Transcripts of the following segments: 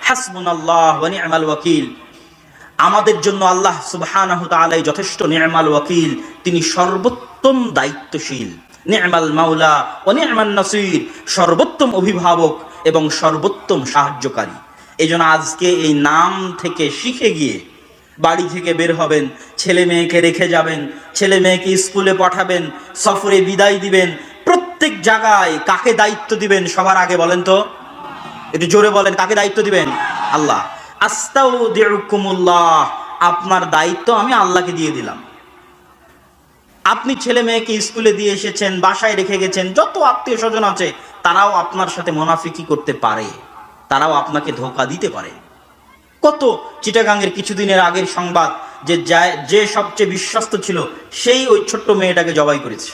হাসবুনাল্লাহ ওয়া নি'মাল ওয়াকিল। আমাদের জন্য আল্লাহ সুবহানাহু ওয়া তাআলাই যথেষ্ট, নি'মাল ওয়াকিল, তিনি সর্বোত্তম দায়িত্বশীল। নি'মাল মাওলা ওয়া নি'মান নাসির, সর্বোত্তম অভিভাবক এবং সর্বোত্তম সাহায্যকারী। এই জন্য আজকে এই নাম থেকে শিখে গিয়ে বাড়ি থেকে বের হবেন, ছেলে মেয়েকে রেখে যাবেন, ছেলে মেয়েকে স্কুলে পাঠাবেন, সফরে বিদায় দিবেন, প্রত্যেক জায়গায় কাকে দায়িত্ব দিবেন সবার আগে বলেন তো? একটু জোরে বলেন, কাকে দায়িত্ব দিবেন? আল্লাহ। আস্তাউদিউকুমুল্লাহ, আপনার দায়িত্ব আমি আল্লাহকে দিয়ে দিলাম। আপনি ছেলে মেয়েকে স্কুলে দিয়ে এসেছেন, বাসায় রেখে গেছেন, যত আত্মীয় স্বজন আছে তারাও আপনার সাথে মুনাফিকি করতে পারে, তারাও আপনাকে ধোঁকা দিতে পারে। কত চিটাগাঙ্গের কিছুদিনের আগের সংবাদ, যে সবচেয়ে বিশ্বস্ত ছিল সেই ওই ছোট্ট মেয়েটাকে জবাই করেছে,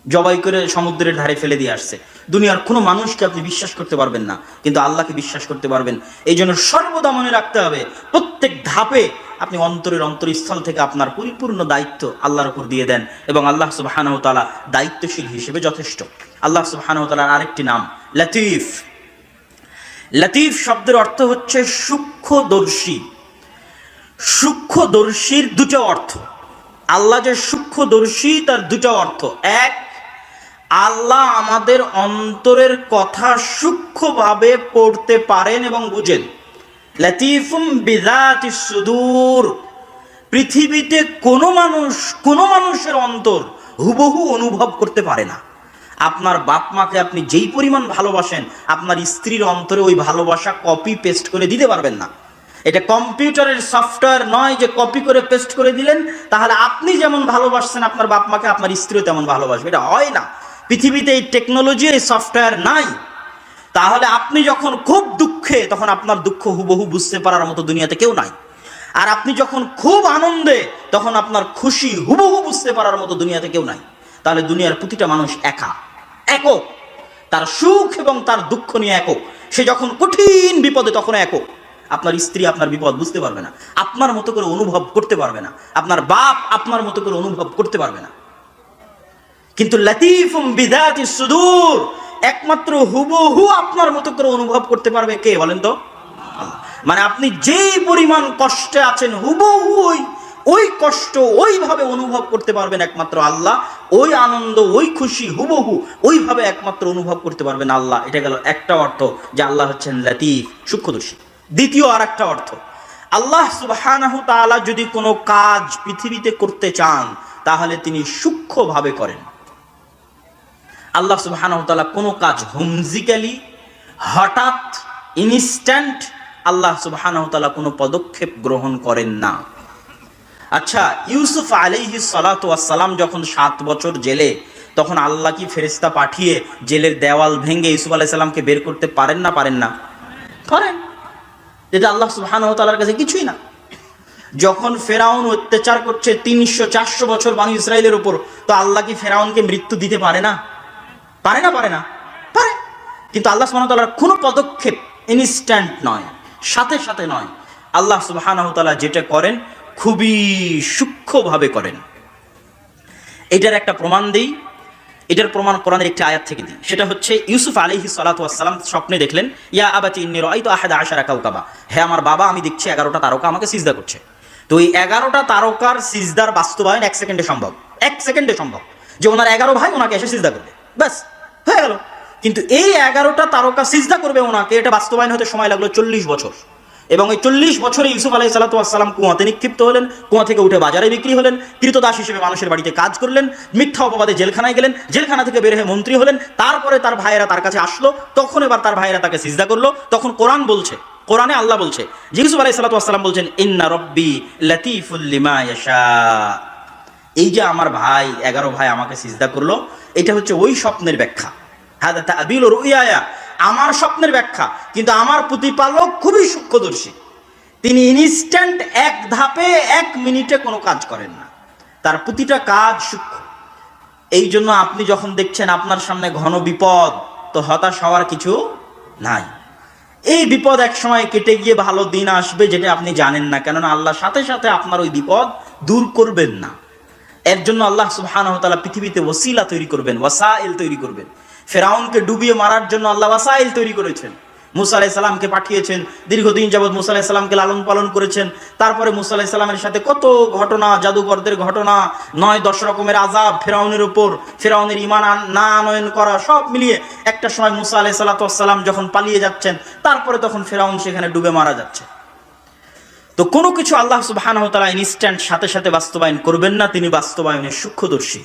জবাই করে সমুদ্রের ধারে ফেলে দিয়ে আসছে। দুনিয়ার কোনো মানুষকে আপনি বিশ্বাস করতে পারবেন না, কিন্তু আল্লাহকে বিশ্বাস করতে পারবেন। এই জন্য সর্বদা মনে রাখতে হবে, প্রত্যেক ধাপে আপনি অন্তরের অন্তরস্থল থেকে আপনার পরিপূর্ণ দায়িত্ব আল্লাহর উপর দিয়ে দেন, এবং আল্লাহ সুবহানাহু ওয়া তাআলা দায়িত্বশীল হিসেবে যথেষ্ট। আল্লাহ সুবহানাহু ওয়া তাআলার আরেকটি নাম লতিফ। লতিফ শব্দের অর্থ হচ্ছে সূক্ষ্মদর্শী। সূক্ষ্মদর্শীর দুটো অর্থ। আল্লাহ যে সূক্ষ্মদর্শী তার দুটো অর্থ। এক, আল্লাহ আমাদের অন্তরের কথা সূক্ষ্মভাবে পড়তে পারেন এবং বুঝেন। লতিফুম বিযাতিস সুদূর, পৃথিবীতে কোনো মানুষের অন্তর হুবহু অনুভব করতে পারে না। আপনার বাপ মাকে আপনি যেই পরিমাণ ভালোবাসেন, আপনার স্ত্রীর অন্তরে ওই ভালোবাসা কপি পেস্ট করে দিতে পারবেন না। এটা কম্পিউটারের সফটওয়্যার নয় যে কপি করে পেস্ট করে দিলেন তাহলে আপনি যেমন ভালোবাসছেন আপনার বাপ মাকে, আপনার স্ত্রীও তেমন ভালোবাসবে। এটা হয় না। পৃথিবীতে এই টেকনোলজি, এই সফটওয়্যার নাই। তাহলে আপনি যখন খুব দুঃখে, তখন আপনার দুঃখ হুবহু বুঝতে পারার মতো দুনিয়াতে কেউ নাই। আর আপনি যখন খুব আনন্দে, তখন আপনার খুশি হুবহু বুঝতে পারার মতো দুনিয়াতে কেউ নাই। তাহলে দুনিয়ার প্রতিটা মানুষ একক, তার সুখ এবং তার দুঃখ নিয়ে একক। সে যখন কঠিন বিপদে তখন একক। আপনার স্ত্রী আপনার বিপদ বুঝতে পারবে না, আপনার মতো করে অনুভব করতে পারবে না, আপনার বাপ আপনার মতো করে অনুভব করতে পারবে না। কিন্তু লতিফুম বিযাতিস সুদূর, একমাত্র হুবহু আপনার মতো করে অনুভব করতে পারবে কে বলেন তো? মানে আপনি যেই পরিমাণ কষ্টে আছেন হুবহু ওই কষ্ট ওইভাবে অনুভব করতে পারবেন একমাত্র আল্লাহ। ওই আনন্দ, ওই খুশি হুবহু ওইভাবে একমাত্র অনুভব করতে পারবেন আল্লাহ। এটা গেল একটা অর্থ যে আল্লাহ হচ্ছেন লতিফ, সূক্ষ্মদর্শী। দ্বিতীয় আর একটা অর্থ, আল্লাহ সুবহানাহু ওয়া তাআলা যদি কোনো কাজ পৃথিবীতে করতে চান তাহলে তিনি সূক্ষ্মভাবে করেন। আল্লাহ সুবহানাহু ওয়া তাআলা কোনো কাজ হুমজিক্যালি, হঠাৎ, ইনস্ট্যান্ট আল্লাহ সুবহানাহু ওয়া তাআলা কোনো পদক্ষেপ গ্রহণ করেন না। আচ্ছা, ইউসুফ আলাইহিস সালাতু ওয়াস সালাম যখন 7 বছর জেলে, তখন আল্লাহ কি ফেরেশতা পাঠিয়ে জেলের দেওয়াল ভেঙে ইউসুফ আলাইহিস সালামকে বের করতে পারেন না? পারেন না? পারেন। যেটা আল্লাহ সুবহানাহু ওয়া তাআলার কাছে কিছুই না। যখন ফেরাউন অত্যাচার করছে 300-400 বছর বনি ইসরাইলের উপর, তো আল্লাহ কি ফেরাউনকে মৃত্যু দিতে পারে না? পারে না? পারে না? পারে। কিন্তু আল্লাহ সুবহানাহু ওয়া তাআলার কোনো পদক্ষেপ ইনস্ট্যান্ট নয়, সাথে সাথে নয়। আল্লাহ সুবহানাহু ওয়া তাআলা যেটা করেন খুবই সূক্ষ্মভাবে করেন। এটার একটা প্রমাণ দেই, এটার প্রমাণ কোরআনের একটি আয়াত থেকে দিই। সেটা হচ্ছে ইউসুফ আলাইহিস সালাতু ওয়াস সালাম স্বপ্নে দেখলেন, ইয়া আবাতি ইন্নী রাআইতু আহাদা আশারা কাওকাবা, হে আমার বাবা, আমি দেখছি 11টা তারকা আমাকে সিজদা করছে। তো এই 11টা তারকার সিজদার বাস্তবায়ন 1 সেকেন্ডে সম্ভব। 1 সেকেন্ডে সম্ভব যে ওনার 11 ভাই ওনাকে এসে সিজদা করবে, ব্যাস হয়ে গেল। কিন্তু এই 11টা তারকা সিজদা করবে ওনাকে, এটা বাস্তবায়ন হতে সময় লাগলো 40 বছর। এবং এই 40 বছরে ইউসুফ আলাইহিস সালাতু ওয়াস সালাম কুয়াতে নিক্ষিপ্ত হলেন, কুয়া থেকে উঠে বাজারে বিক্রি হলেন, কৃতদাস হিসেবে মানুষের বাড়িতে কাজ করলেন, মিথ্যা অপবাদে জেলখানায় গেলেন, জেলখানা থেকে বের হয়ে মন্ত্রী হলেন। তারপরে তার ভাইয়েরা তার কাছে আসলো, তখন এবার তার ভাইয়েরা তাকে সিজদা করলো। তখন কোরআন বলছে, কোরআনে আল্লাহ বলছে যে ইউসুফ আলাইহিস সালাতু ওয়াস সালাম বলছেন, ইন্না রাব্বি লাতীফুল লিমা ইয়াশা। এই যে আমার ভাই 11 ভাই আমাকে সিজদা করলো, এটা হচ্ছে ওই স্বপ্নের ব্যাখ্যা। হাদা তা'বিলু রুইয়া, আমার স্বপ্নের ব্যাখ্যা। কিন্তু আমার প্রতিপালক খুবই সূক্ষ্মদর্শী, তিনি ইনস্ট্যান্ট, এক ধাপে 1 মিনিটে কোনো কাজ করেন না, তার প্রতিটা কাজ সূক্ষ্ম। এই জন্য আপনি যখন দেখছেন আপনার সামনে ঘন বিপদ, তো হতাশ হওয়ার কিছু নাই। এই বিপদ এক সময় কেটে গিয়ে ভালো দিন আসবে, যেটা আপনি জানেন না, কেননা আল্লাহ সাথে সাথে আপনার ওই বিপদ দূর করবেন না। এর জন্য আল্লাহ সুবহানাহু ওয়া তাআলা পৃথিবীতে ওসিলা তৈরি করবেন, ওয়াসাইল তৈরি করবেন। ফেরাউনকে ডুবিয়ে মারার জন্য আল্লাহ ওয়াসাইল তৈরি করেছেন। মুসা আলাইহিস সালামকে পাঠিয়েছেন, দীর্ঘদিন যাবৎ মুসা আলাইহিস সালামকে লালন পালন করেছেন। তারপরে মুসা আলাইহিস সালামের সাথে কত ঘটনা, জাদুকরদের ঘটনা, 9-10 রকমের আযাব ফিরআউনের উপর, ফিরআউনের ঈমান না আনয়ন করা, সব মিলিয়ে একটা সময় মুসা আলাইহিস সালাম যখন পালিয়ে যাচ্ছেন, তারপরে তখন ফিরআউন সেখানে ডুবে মারা যাচ্ছে। তো কোনো কিছু আল্লাহ সুবহানাহু ওয়া তাআলা ইনস্ট্যান্ট সাথে সাথে বাস্তবায়ন করবেন না, তিনি বাস্তবায়নের সূক্ষ্মদর্শী।